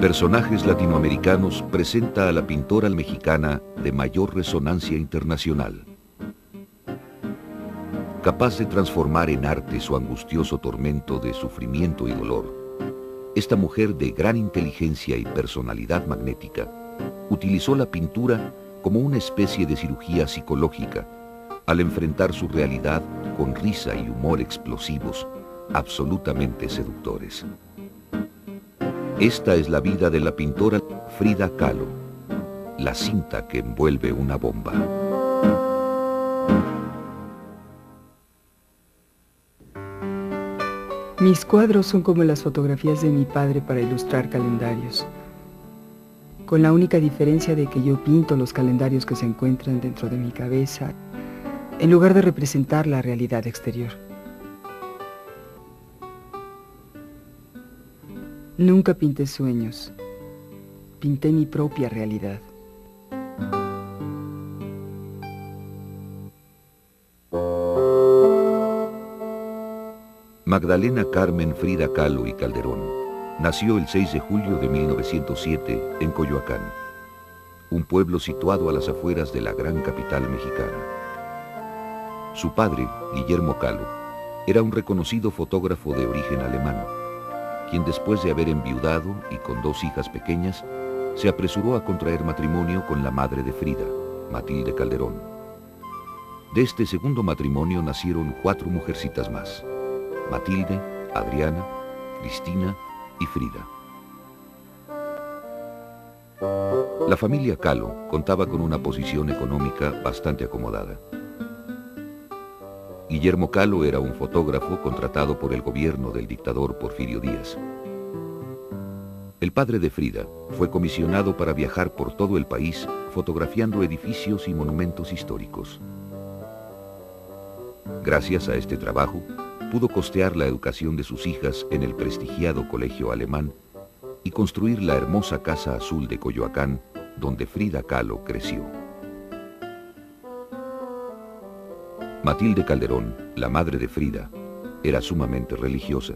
Personajes latinoamericanos presenta a la pintora mexicana de mayor resonancia internacional. Capaz de transformar en arte su angustioso tormento de sufrimiento y dolor, esta mujer de gran inteligencia y personalidad magnética utilizó la pintura como una especie de cirugía psicológica al enfrentar su realidad con risa y humor explosivos, absolutamente seductores. Esta es la vida de la pintora Frida Kahlo, la cinta que envuelve una bomba. Mis cuadros son como las fotografías de mi padre para ilustrar calendarios, con la única diferencia de que yo pinto los calendarios que se encuentran dentro de mi cabeza, en lugar de representar la realidad exterior. Nunca pinté sueños, pinté mi propia realidad. Magdalena Carmen Frida Kahlo y Calderón nació el 6 de julio de 1907 en Coyoacán, un pueblo situado a las afueras de la gran capital mexicana. Su padre, Guillermo Kahlo, era un reconocido fotógrafo de origen alemán, quien después de haber enviudado y con 2 hijas pequeñas, se apresuró a contraer matrimonio con la madre de Frida, Matilde Calderón. De este segundo matrimonio nacieron 4 mujercitas más: Matilde, Adriana, Cristina y Frida. La familia Kahlo contaba con una posición económica bastante acomodada. Guillermo Kahlo era un fotógrafo contratado por el gobierno del dictador Porfirio Díaz. El padre de Frida fue comisionado para viajar por todo el país fotografiando edificios y monumentos históricos. Gracias a este trabajo, pudo costear la educación de sus hijas en el prestigiado colegio alemán y construir la hermosa Casa Azul de Coyoacán, donde Frida Kahlo creció. Matilde Calderón, la madre de Frida, era sumamente religiosa.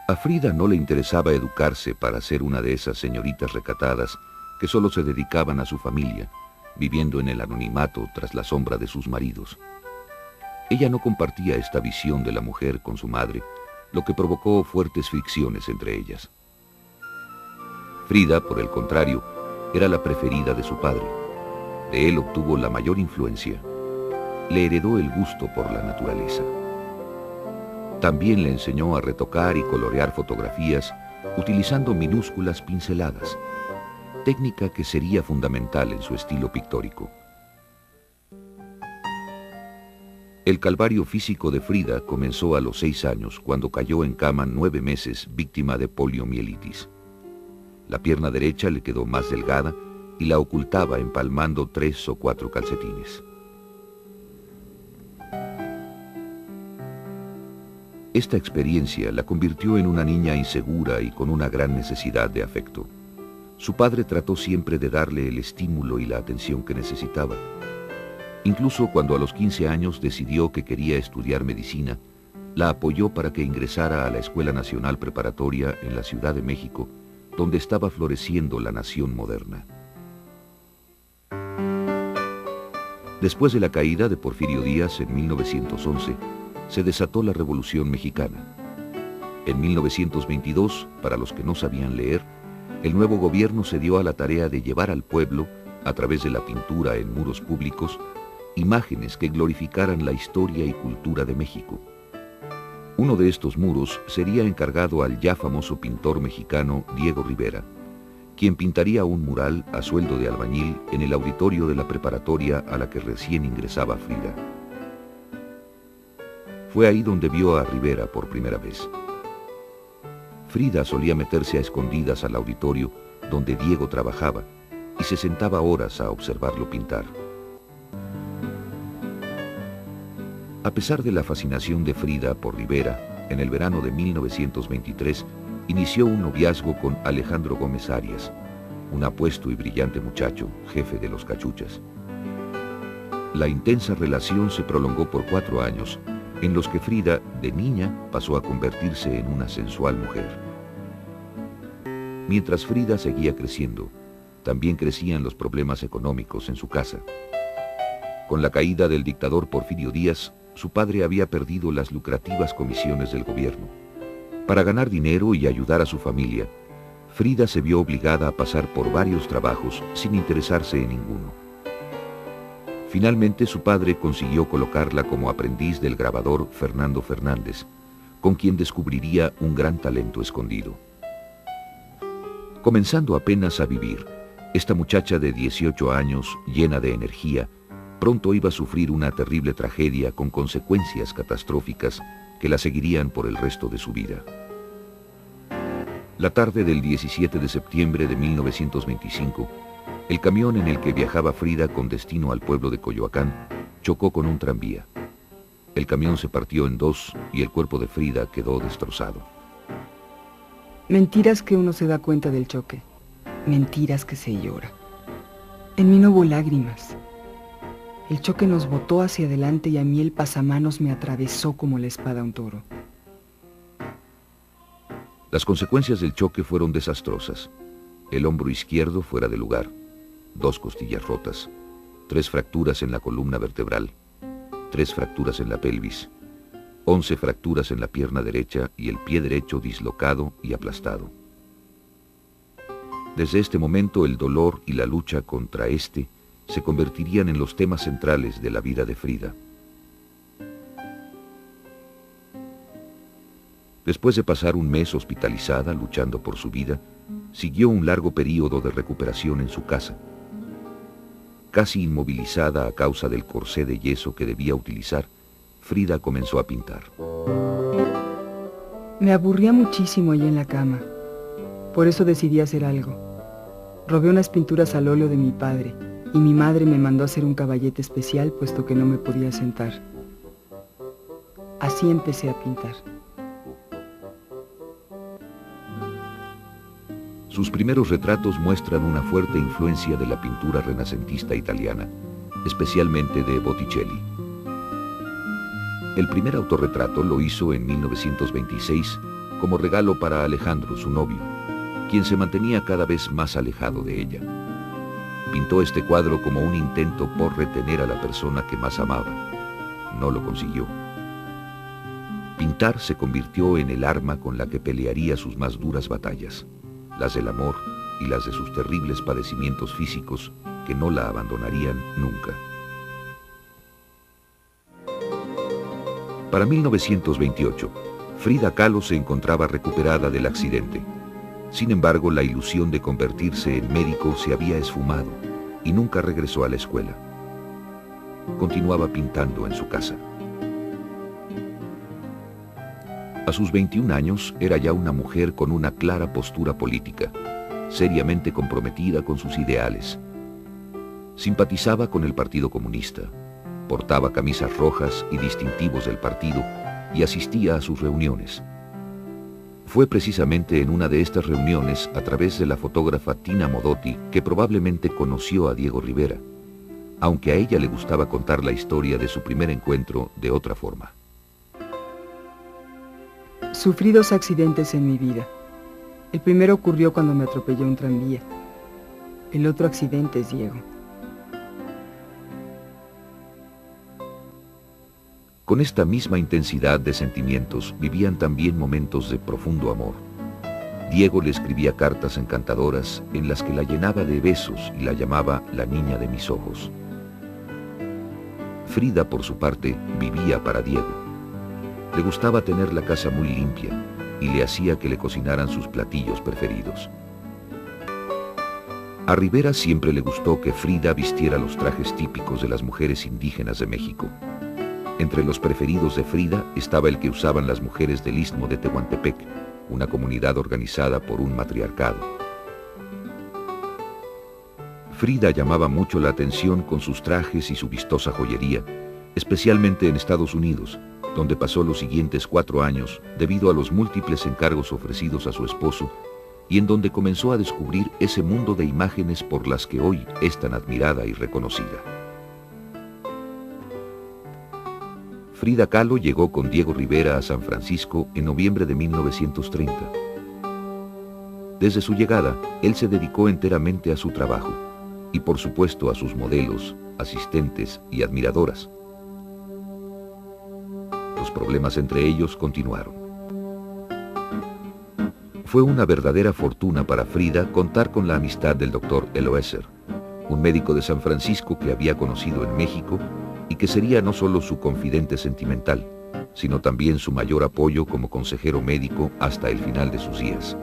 A Frida no le interesaba educarse para ser una de esas señoritas recatadas que solo se dedicaban a su familia, viviendo en el anonimato tras la sombra de sus maridos. Ella no compartía esta visión de la mujer con su madre, lo que provocó fuertes fricciones entre ellas. Frida, por el contrario, era la preferida de su padre. De él obtuvo la mayor influencia. Le heredó el gusto por la naturaleza. También le enseñó a retocar y colorear fotografías utilizando minúsculas pinceladas, técnica que sería fundamental en su estilo pictórico. El calvario físico de Frida comenzó a los 6 años, cuando cayó en cama 9 meses, víctima de poliomielitis. La pierna derecha le quedó más delgada y la ocultaba empalmando 3 o 4 calcetines. Esta experiencia la convirtió en una niña insegura y con una gran necesidad de afecto. Su padre trató siempre de darle el estímulo y la atención que necesitaba. Incluso cuando a los 15 años decidió que quería estudiar medicina, la apoyó para que ingresara a la Escuela Nacional Preparatoria en la Ciudad de México, donde estaba floreciendo la nación moderna. Después de la caída de Porfirio Díaz en 1911, se desató la Revolución Mexicana. En 1922, para los que no sabían leer, el nuevo gobierno se dio a la tarea de llevar al pueblo, a través de la pintura en muros públicos, imágenes que glorificaran la historia y cultura de México. Uno de estos muros sería encargado al ya famoso pintor mexicano Diego Rivera, quien pintaría un mural a sueldo de albañil en el auditorio de la preparatoria a la que recién ingresaba Frida. Fue ahí donde vio a Rivera por primera vez. Frida solía meterse a escondidas al auditorio donde Diego trabajaba y se sentaba horas a observarlo pintar. A pesar de la fascinación de Frida por Rivera, en el verano de 1923 inició un noviazgo con Alejandro Gómez Arias, un apuesto y brillante muchacho, jefe de los Cachuchas. La intensa relación se prolongó por 4 años, en los que Frida, de niña, pasó a convertirse en una sensual mujer. Mientras Frida seguía creciendo, también crecían los problemas económicos en su casa. Con la caída del dictador Porfirio Díaz, su padre había perdido las lucrativas comisiones del gobierno. Para ganar dinero y ayudar a su familia, Frida se vio obligada a pasar por varios trabajos sin interesarse en ninguno. Finalmente, su padre consiguió colocarla como aprendiz del grabador Fernando Fernández, con quien descubriría un gran talento escondido. Comenzando apenas a vivir, esta muchacha de 18 años, llena de energía, pronto iba a sufrir una terrible tragedia con consecuencias catastróficas que la seguirían por el resto de su vida. La tarde del 17 de septiembre de 1925, el camión en el que viajaba Frida con destino al pueblo de Coyoacán chocó con un tranvía. El camión se partió en dos y el cuerpo de Frida quedó destrozado. Mentiras que uno se da cuenta del choque. Mentiras que se llora. En mí no hubo lágrimas. El choque nos botó hacia adelante y a mí el pasamanos me atravesó como la espada a un toro. Las consecuencias del choque fueron desastrosas. El hombro izquierdo fuera de lugar, 2 costillas rotas, 3 fracturas en la columna vertebral, 3 fracturas en la pelvis, 11 fracturas en la pierna derecha y el pie derecho dislocado y aplastado. Desde este momento el dolor y la lucha contra este se convertirían en los temas centrales de la vida de Frida. Después de pasar un mes hospitalizada luchando por su vida, siguió un largo período de recuperación en su casa. Casi inmovilizada a causa del corsé de yeso que debía utilizar, Frida comenzó a pintar. Me aburría muchísimo allí en la cama. Por eso decidí hacer algo. Robé unas pinturas al óleo de mi padre y mi madre me mandó a hacer un caballete especial puesto que no me podía sentar. Así empecé a pintar. Sus primeros retratos muestran una fuerte influencia de la pintura renacentista italiana, especialmente de Botticelli. El primer autorretrato lo hizo en 1926 como regalo para Alejandro, su novio, quien se mantenía cada vez más alejado de ella. Pintó este cuadro como un intento por retener a la persona que más amaba. No lo consiguió. Pintar se convirtió en el arma con la que pelearía sus más duras batallas, las del amor y las de sus terribles padecimientos físicos que no la abandonarían nunca. Para 1928, Frida Kahlo se encontraba recuperada del accidente. Sin embargo, la ilusión de convertirse en médico se había esfumado y nunca regresó a la escuela. Continuaba pintando en su casa. A sus 21 años era ya una mujer con una clara postura política, seriamente comprometida con sus ideales. Simpatizaba con el Partido Comunista, portaba camisas rojas y distintivos del partido y asistía a sus reuniones. Fue precisamente en una de estas reuniones, a través de la fotógrafa Tina Modotti, que probablemente conoció a Diego Rivera, aunque a ella le gustaba contar la historia de su primer encuentro de otra forma. Sufrí 2 accidentes en mi vida. El primero ocurrió cuando me atropelló un tranvía. El otro accidente es Diego. Con esta misma intensidad de sentimientos vivían también momentos de profundo amor. Diego le escribía cartas encantadoras en las que la llenaba de besos y la llamaba la niña de mis ojos. Frida, por su parte, vivía para Diego. Le gustaba tener la casa muy limpia y le hacía que le cocinaran sus platillos preferidos. A Rivera siempre le gustó que Frida vistiera los trajes típicos de las mujeres indígenas de México. Entre los preferidos de Frida estaba el que usaban las mujeres del Istmo de Tehuantepec, una comunidad organizada por un matriarcado. Frida llamaba mucho la atención con sus trajes y su vistosa joyería, especialmente en Estados Unidos, donde pasó los siguientes 4 años debido a los múltiples encargos ofrecidos a su esposo y en donde comenzó a descubrir ese mundo de imágenes por las que hoy es tan admirada y reconocida. Frida Kahlo llegó con Diego Rivera a San Francisco en noviembre de 1930. Desde su llegada, él se dedicó enteramente a su trabajo y por supuesto a sus modelos, asistentes y admiradoras. Los problemas entre ellos continuaron. Fue una verdadera fortuna para Frida contar con la amistad del doctor Eloeser, un médico de San Francisco que había conocido en México y que sería no solo su confidente sentimental, sino también su mayor apoyo como consejero médico hasta el final de sus días.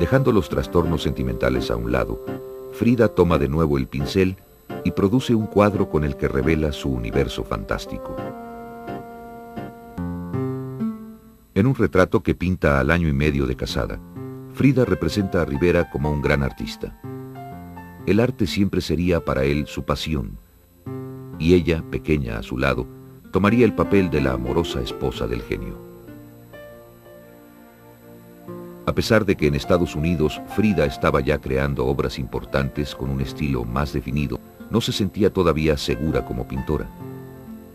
Dejando los trastornos sentimentales a un lado, Frida toma de nuevo el pincel y produce un cuadro con el que revela su universo fantástico. En un retrato que pinta al año y medio de casada, Frida representa a Rivera como un gran artista. El arte siempre sería para él su pasión, y ella, pequeña a su lado, tomaría el papel de la amorosa esposa del genio. A pesar de que en Estados Unidos Frida estaba ya creando obras importantes con un estilo más definido, no se sentía todavía segura como pintora.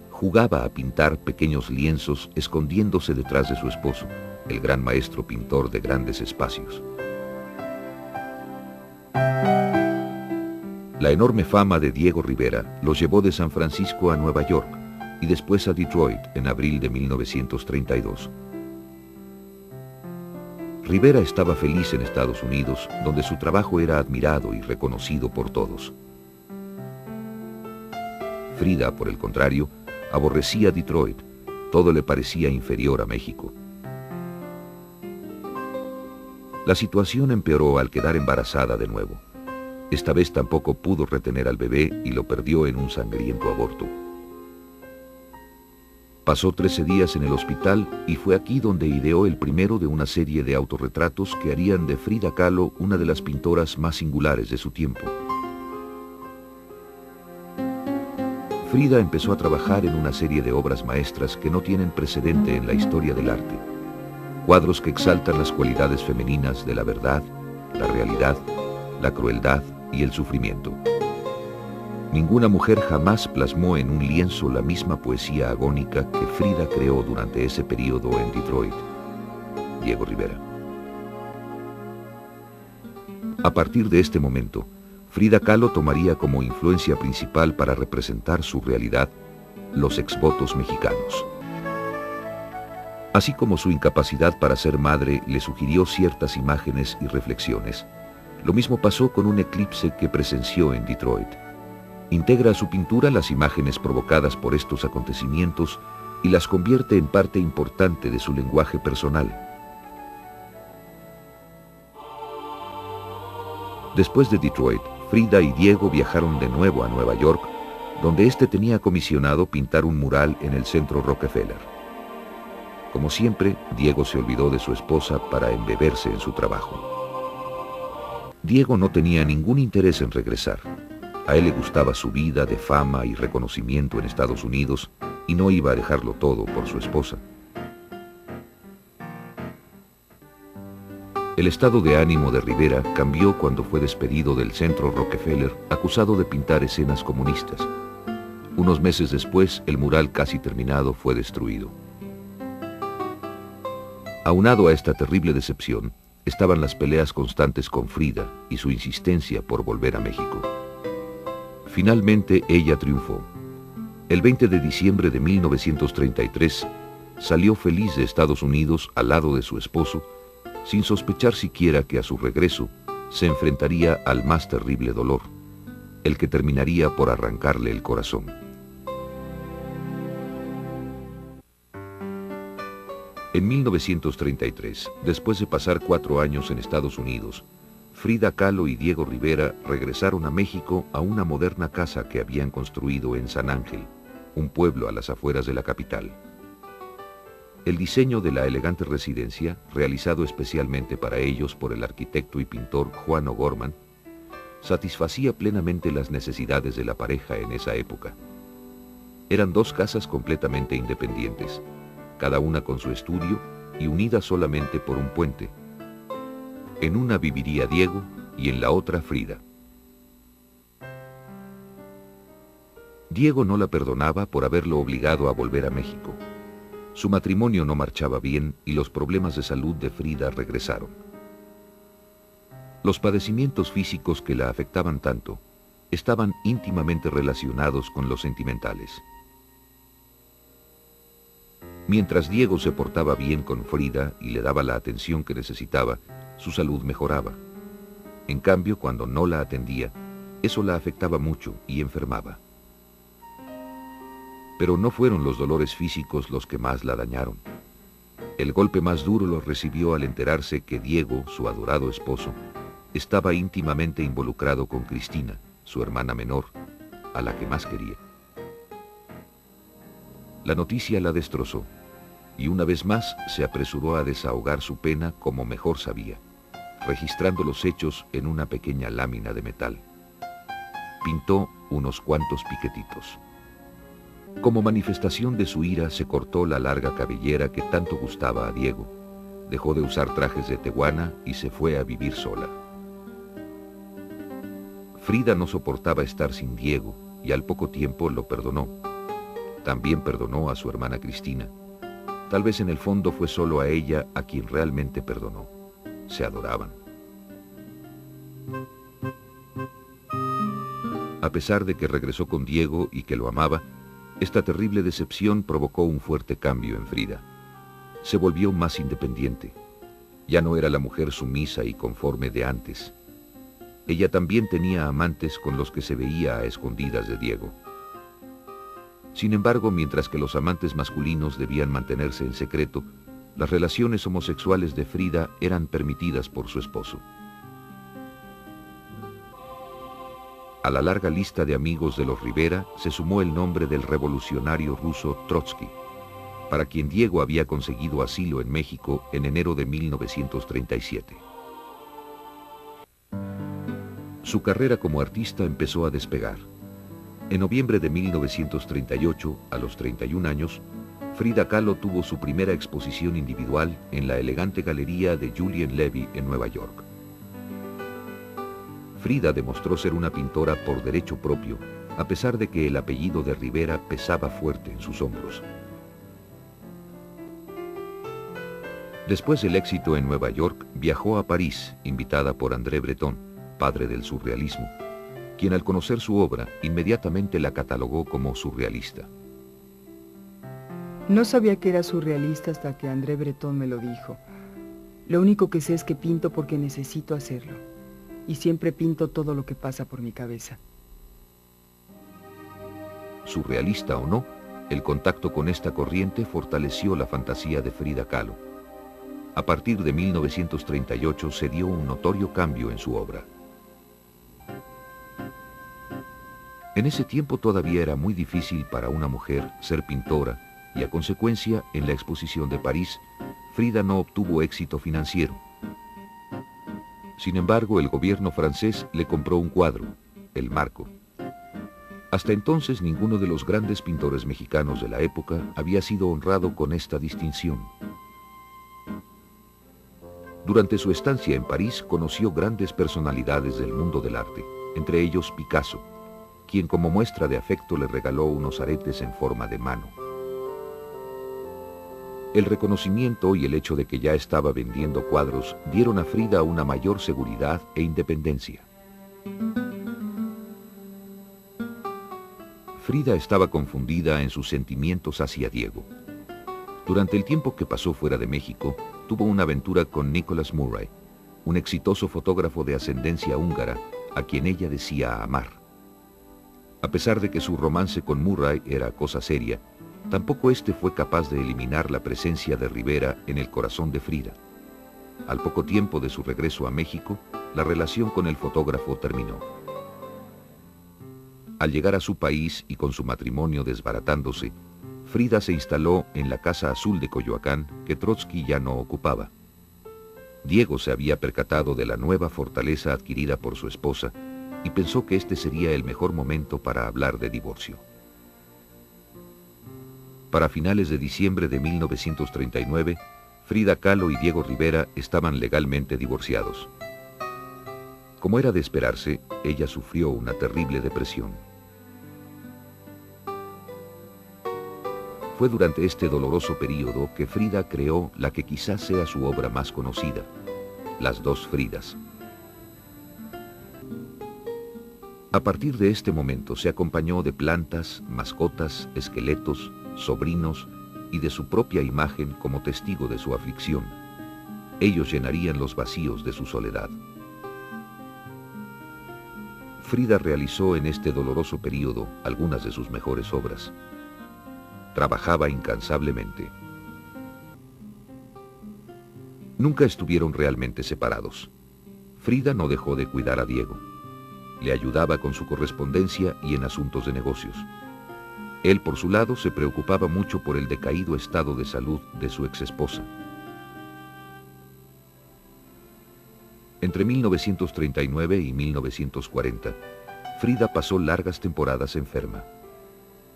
Jugaba a pintar pequeños lienzos escondiéndose detrás de su esposo, el gran maestro pintor de grandes espacios. La enorme fama de Diego Rivera los llevó de San Francisco a Nueva York y después a Detroit en abril de 1932. Rivera estaba feliz en Estados Unidos, donde su trabajo era admirado y reconocido por todos. Frida, por el contrario, aborrecía Detroit. Todo le parecía inferior a México. La situación empeoró al quedar embarazada de nuevo. Esta vez tampoco pudo retener al bebé y lo perdió en un sangriento aborto. Pasó 13 días en el hospital y fue aquí donde ideó el primero de una serie de autorretratos que harían de Frida Kahlo una de las pintoras más singulares de su tiempo. Frida empezó a trabajar en una serie de obras maestras que no tienen precedente en la historia del arte. Cuadros que exaltan las cualidades femeninas de la verdad, la realidad, la crueldad y el sufrimiento. Ninguna mujer jamás plasmó en un lienzo la misma poesía agónica que Frida creó durante ese periodo en Detroit. Diego Rivera. A partir de este momento, Frida Kahlo tomaría como influencia principal para representar su realidad los exvotos mexicanos. Así como su incapacidad para ser madre le sugirió ciertas imágenes y reflexiones, lo mismo pasó con un eclipse que presenció en Detroit. Integra a su pintura las imágenes provocadas por estos acontecimientos y las convierte en parte importante de su lenguaje personal. Después de Detroit, Frida y Diego viajaron de nuevo a Nueva York, donde este tenía comisionado pintar un mural en el Centro Rockefeller. Como siempre, Diego se olvidó de su esposa para embeberse en su trabajo. Diego no tenía ningún interés en regresar. A él le gustaba su vida de fama y reconocimiento en Estados Unidos y no iba a dejarlo todo por su esposa. El estado de ánimo de Rivera cambió cuando fue despedido del Centro Rockefeller acusado de pintar escenas comunistas. Unos meses después, el mural casi terminado fue destruido. Aunado a esta terrible decepción, estaban las peleas constantes con Frida y su insistencia por volver a México. Finalmente, ella triunfó. El 20 de diciembre de 1933, salió feliz de Estados Unidos al lado de su esposo, sin sospechar siquiera que a su regreso se enfrentaría al más terrible dolor, el que terminaría por arrancarle el corazón. En 1933, después de pasar 4 años en Estados Unidos, Frida Kahlo y Diego Rivera regresaron a México a una moderna casa que habían construido en San Ángel, un pueblo a las afueras de la capital. El diseño de la elegante residencia, realizado especialmente para ellos por el arquitecto y pintor Juan O'Gorman, satisfacía plenamente las necesidades de la pareja en esa época. Eran 2 casas completamente independientes, cada una con su estudio y unidas solamente por un puente. En una viviría Diego y en la otra Frida. Diego no la perdonaba por haberlo obligado a volver a México. Su matrimonio no marchaba bien y los problemas de salud de Frida regresaron. Los padecimientos físicos que la afectaban tanto estaban íntimamente relacionados con los sentimentales. Mientras Diego se portaba bien con Frida y le daba la atención que necesitaba, su salud mejoraba. En cambio, cuando no la atendía, eso la afectaba mucho y enfermaba. Pero no fueron los dolores físicos los que más la dañaron. El golpe más duro lo recibió al enterarse que Diego, su adorado esposo, estaba íntimamente involucrado con Cristina, su hermana menor, a la que más quería. La noticia la destrozó, y una vez más se apresuró a desahogar su pena como mejor sabía, registrando los hechos en una pequeña lámina de metal. Pintó unos cuantos piquetitos. Como manifestación de su ira, se cortó la larga cabellera que tanto gustaba a Diego, dejó de usar trajes de tehuana y se fue a vivir sola. Frida no soportaba estar sin Diego y al poco tiempo lo perdonó. También perdonó a su hermana Cristina. Tal vez en el fondo fue solo a ella a quien realmente perdonó. Se adoraban. A pesar de que regresó con Diego y que lo amaba, esta terrible decepción provocó un fuerte cambio en Frida. Se volvió más independiente. Ya no era la mujer sumisa y conforme de antes. Ella también tenía amantes con los que se veía a escondidas de Diego. Sin embargo, mientras que los amantes masculinos debían mantenerse en secreto, las relaciones homosexuales de Frida eran permitidas por su esposo. A la larga lista de amigos de los Rivera se sumó el nombre del revolucionario ruso Trotsky, para quien Diego había conseguido asilo en México en enero de 1937. Su carrera como artista empezó a despegar. En noviembre de 1938, a los 31 años, Frida Kahlo tuvo su primera exposición individual en la elegante galería de Julien Levy en Nueva York. Frida demostró ser una pintora por derecho propio, a pesar de que el apellido de Rivera pesaba fuerte en sus hombros. Después del éxito en Nueva York, viajó a París, invitada por André Breton, padre del surrealismo, quien al conocer su obra inmediatamente la catalogó como surrealista. No sabía que era surrealista hasta que André Breton me lo dijo. Lo único que sé es que pinto porque necesito hacerlo, y siempre pinto todo lo que pasa por mi cabeza. Surrealista o no, el contacto con esta corriente fortaleció la fantasía de Frida Kahlo. A partir de 1938 se dio un notorio cambio en su obra. En ese tiempo todavía era muy difícil para una mujer ser pintora y a consecuencia, en la exposición de París, Frida no obtuvo éxito financiero. Sin embargo, el gobierno francés le compró un cuadro, El Marco. Hasta entonces ninguno de los grandes pintores mexicanos de la época había sido honrado con esta distinción. Durante su estancia en París conoció grandes personalidades del mundo del arte, entre ellos Picasso, quien como muestra de afecto le regaló unos aretes en forma de mano. El reconocimiento y el hecho de que ya estaba vendiendo cuadros dieron a Frida una mayor seguridad e independencia. Frida estaba confundida en sus sentimientos hacia Diego. Durante el tiempo que pasó fuera de México, tuvo una aventura con Nicholas Murray, un exitoso fotógrafo de ascendencia húngara, a quien ella decía amar. A pesar de que su romance con Murray era cosa seria, tampoco este fue capaz de eliminar la presencia de Rivera en el corazón de Frida. Al poco tiempo de su regreso a México, la relación con el fotógrafo terminó. Al llegar a su país y con su matrimonio desbaratándose, Frida se instaló en la Casa Azul de Coyoacán, que Trotsky ya no ocupaba. Diego se había percatado de la nueva fortaleza adquirida por su esposa y pensó que este sería el mejor momento para hablar de divorcio. Para finales de diciembre de 1939, Frida Kahlo y Diego Rivera estaban legalmente divorciados. Como era de esperarse, ella sufrió una terrible depresión. Fue durante este doloroso período que Frida creó la que quizás sea su obra más conocida, Las dos Fridas. A partir de este momento se acompañó de plantas, mascotas, esqueletos, sobrinos y de su propia imagen como testigo de su aflicción. Ellos llenarían los vacíos de su soledad. Frida realizó en este doloroso período algunas de sus mejores obras. Trabajaba incansablemente. Nunca estuvieron realmente separados. Frida no dejó de cuidar a Diego. Le ayudaba con su correspondencia y en asuntos de negocios. Él, por su lado, se preocupaba mucho por el decaído estado de salud de su exesposa. Entre 1939 y 1940, Frida pasó largas temporadas enferma.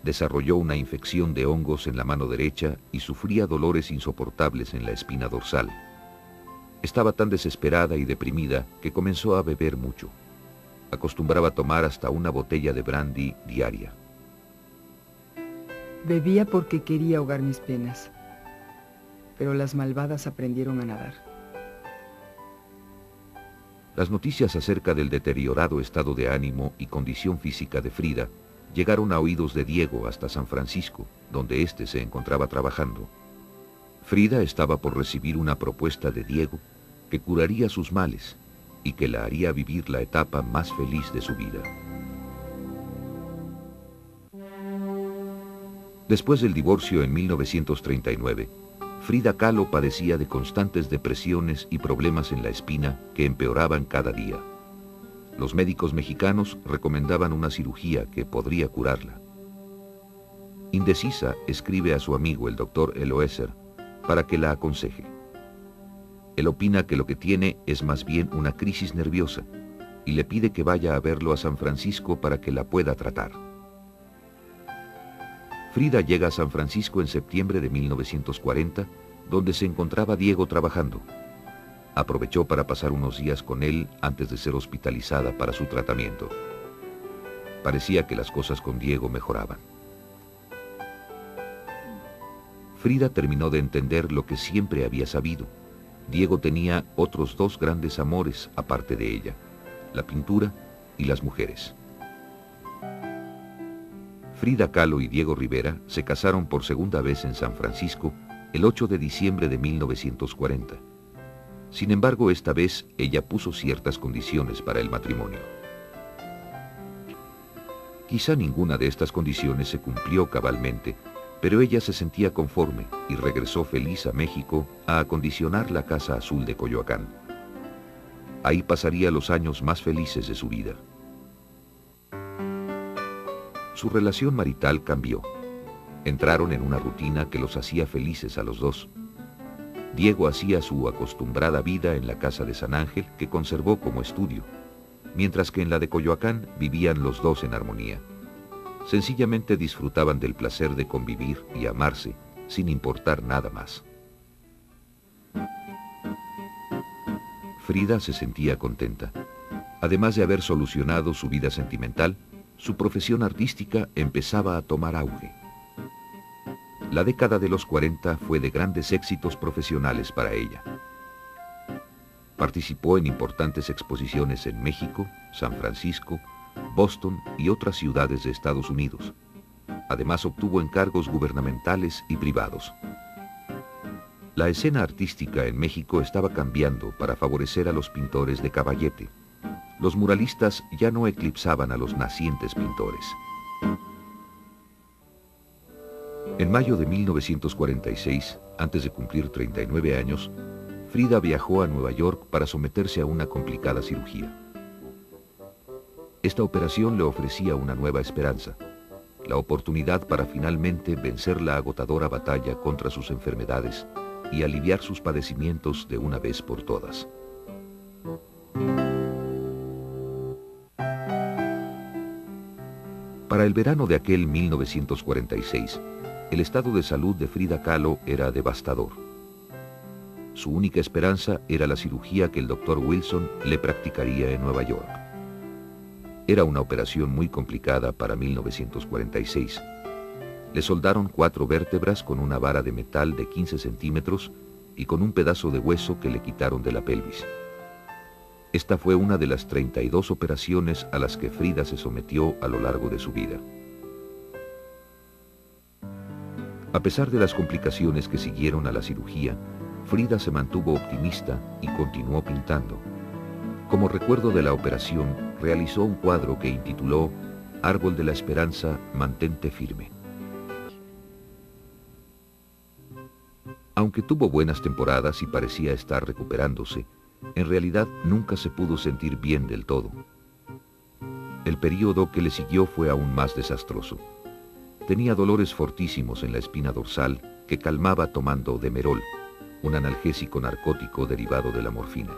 Desarrolló una infección de hongos en la mano derecha y sufría dolores insoportables en la espina dorsal. Estaba tan desesperada y deprimida que comenzó a beber mucho. Acostumbraba tomar hasta una botella de brandy diaria. Bebía porque quería ahogar mis penas, pero las malvadas aprendieron a nadar. Las noticias acerca del deteriorado estado de ánimo y condición física de Frida llegaron a oídos de Diego hasta San Francisco, donde éste se encontraba trabajando. Frida estaba por recibir una propuesta de Diego que curaría sus males y que la haría vivir la etapa más feliz de su vida. Después del divorcio en 1939, Frida Kahlo padecía de constantes depresiones y problemas en la espina que empeoraban cada día. Los médicos mexicanos recomendaban una cirugía que podría curarla. Indecisa, escribe a su amigo el doctor Eloeser para que la aconseje. Él opina que lo que tiene es más bien una crisis nerviosa y le pide que vaya a verlo a San Francisco para que la pueda tratar. Frida llega a San Francisco en septiembre de 1940, donde se encontraba Diego trabajando. Aprovechó para pasar unos días con él antes de ser hospitalizada para su tratamiento. Parecía que las cosas con Diego mejoraban. Frida terminó de entender lo que siempre había sabido. Diego tenía otros dos grandes amores aparte de ella, la pintura y las mujeres. Frida Kahlo y Diego Rivera se casaron por segunda vez en San Francisco el 8 de diciembre de 1940. Sin embargo, esta vez ella puso ciertas condiciones para el matrimonio. Quizá ninguna de estas condiciones se cumplió cabalmente, pero ella se sentía conforme y regresó feliz a México a acondicionar la Casa Azul de Coyoacán. Ahí pasaría los años más felices de su vida. Su relación marital cambió. Entraron en una rutina que los hacía felices a los dos. Diego hacía su acostumbrada vida en la casa de San Ángel, que conservó como estudio, mientras que en la de Coyoacán vivían los dos en armonía. Sencillamente disfrutaban del placer de convivir y amarse, sin importar nada más. Frida se sentía contenta. Además de haber solucionado su vida sentimental, su profesión artística empezaba a tomar auge. La década de los 40 fue de grandes éxitos profesionales para ella. Participó en importantes exposiciones en México, San Francisco, Boston y otras ciudades de Estados Unidos. Además obtuvo encargos gubernamentales y privados. La escena artística en México estaba cambiando para favorecer a los pintores de caballete. Los muralistas ya no eclipsaban a los nacientes pintores. En mayo de 1946, antes de cumplir 39 años, Frida viajó a Nueva York para someterse a una complicada cirugía. Esta operación le ofrecía una nueva esperanza, la oportunidad para finalmente vencer la agotadora batalla contra sus enfermedades y aliviar sus padecimientos de una vez por todas. Para el verano de aquel 1946, el estado de salud de Frida Kahlo era devastador. Su única esperanza era la cirugía que el Dr. Wilson le practicaría en Nueva York. Era una operación muy complicada para 1946. Le soldaron 4 vértebras con una vara de metal de 15 centímetros y con un pedazo de hueso que le quitaron de la pelvis. Esta fue una de las 32 operaciones a las que Frida se sometió a lo largo de su vida. A pesar de las complicaciones que siguieron a la cirugía, Frida se mantuvo optimista y continuó pintando. Como recuerdo de la operación, realizó un cuadro que intituló Árbol de la Esperanza, mantente firme. Aunque tuvo buenas temporadas y parecía estar recuperándose, en realidad nunca se pudo sentir bien del todo. El período que le siguió fue aún más desastroso. Tenía dolores fortísimos en la espina dorsal que calmaba tomando Demerol, un analgésico narcótico derivado de la morfina.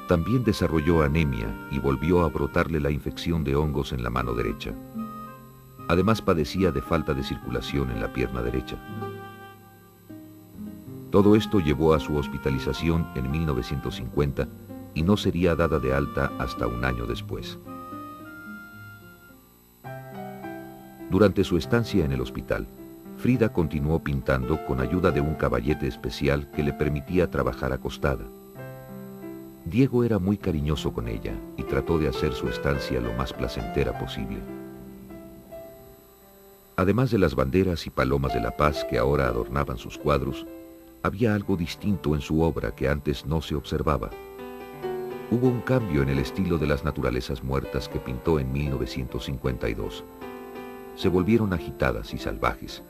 También desarrolló anemia y volvió a brotarle la infección de hongos en la mano derecha. Además padecía de falta de circulación en la pierna derecha. Todo esto llevó a su hospitalización en 1950 y no sería dada de alta hasta un año después. Durante su estancia en el hospital, Frida continuó pintando con ayuda de un caballete especial que le permitía trabajar acostada. Diego era muy cariñoso con ella y trató de hacer su estancia lo más placentera posible. Además de las banderas y palomas de la paz que ahora adornaban sus cuadros, había algo distinto en su obra que antes no se observaba. Hubo un cambio en el estilo de las naturalezas muertas que pintó en 1952. Se volvieron agitadas y salvajes.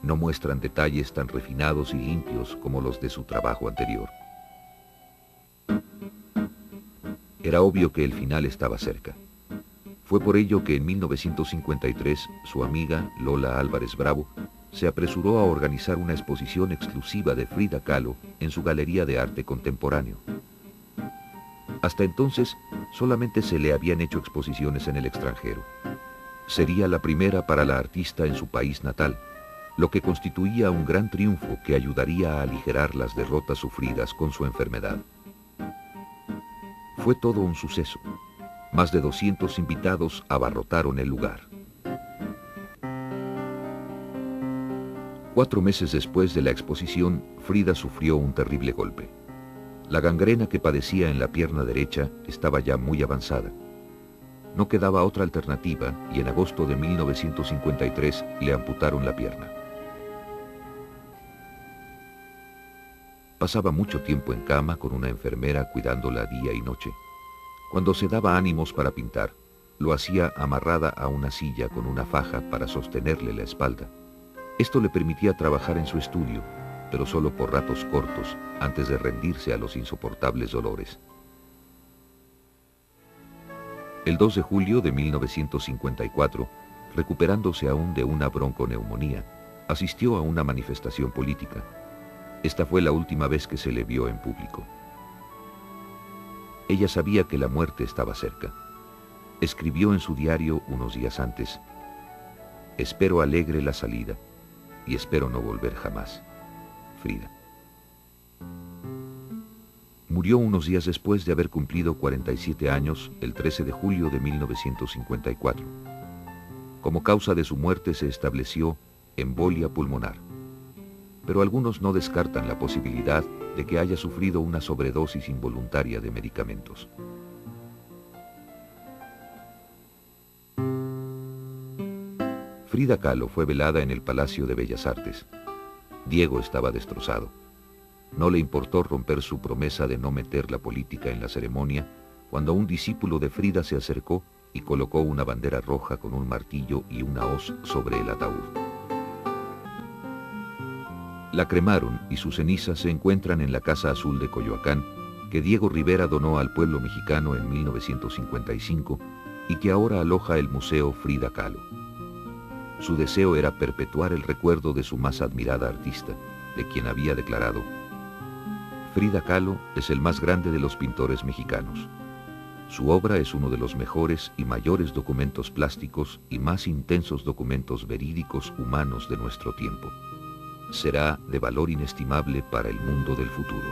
No muestran detalles tan refinados y limpios como los de su trabajo anterior. Era obvio que el final estaba cerca. Fue por ello que en 1953 su amiga Lola Álvarez Bravo se apresuró a organizar una exposición exclusiva de Frida Kahlo en su Galería de Arte Contemporáneo. Hasta entonces solamente se le habían hecho exposiciones en el extranjero. Sería la primera para la artista en su país natal, lo que constituía un gran triunfo que ayudaría a aligerar las derrotas sufridas con su enfermedad. Fue todo un suceso. Más de 200 invitados abarrotaron el lugar. 4 meses después de la exposición, Frida sufrió un terrible golpe. La gangrena que padecía en la pierna derecha estaba ya muy avanzada. No quedaba otra alternativa y en agosto de 1953 le amputaron la pierna. Pasaba mucho tiempo en cama con una enfermera cuidándola día y noche. Cuando se daba ánimos para pintar, lo hacía amarrada a una silla con una faja para sostenerle la espalda. Esto le permitía trabajar en su estudio, pero solo por ratos cortos, antes de rendirse a los insoportables dolores. El 2 de julio de 1954, recuperándose aún de una bronconeumonía, asistió a una manifestación política. Esta fue la última vez que se le vio en público. Ella sabía que la muerte estaba cerca. Escribió en su diario unos días antes: «Espero alegre la salida y espero no volver jamás. Frida». Murió unos días después de haber cumplido 47 años, el 13 de julio de 1954. Como causa de su muerte se estableció embolia pulmonar. Pero algunos no descartan la posibilidad de que haya sufrido una sobredosis involuntaria de medicamentos. Frida Kahlo fue velada en el Palacio de Bellas Artes. Diego estaba destrozado. No le importó romper su promesa de no meter la política en la ceremonia cuando un discípulo de Frida se acercó y colocó una bandera roja con un martillo y una hoz sobre el ataúd. La cremaron y sus cenizas se encuentran en la Casa Azul de Coyoacán, que Diego Rivera donó al pueblo mexicano en 1955 y que ahora aloja el Museo Frida Kahlo. Su deseo era perpetuar el recuerdo de su más admirada artista, de quien había declarado: «Frida Kahlo es el más grande de los pintores mexicanos. Su obra es uno de los mejores y mayores documentos plásticos y más intensos documentos verídicos humanos de nuestro tiempo. Será de valor inestimable para el mundo del futuro».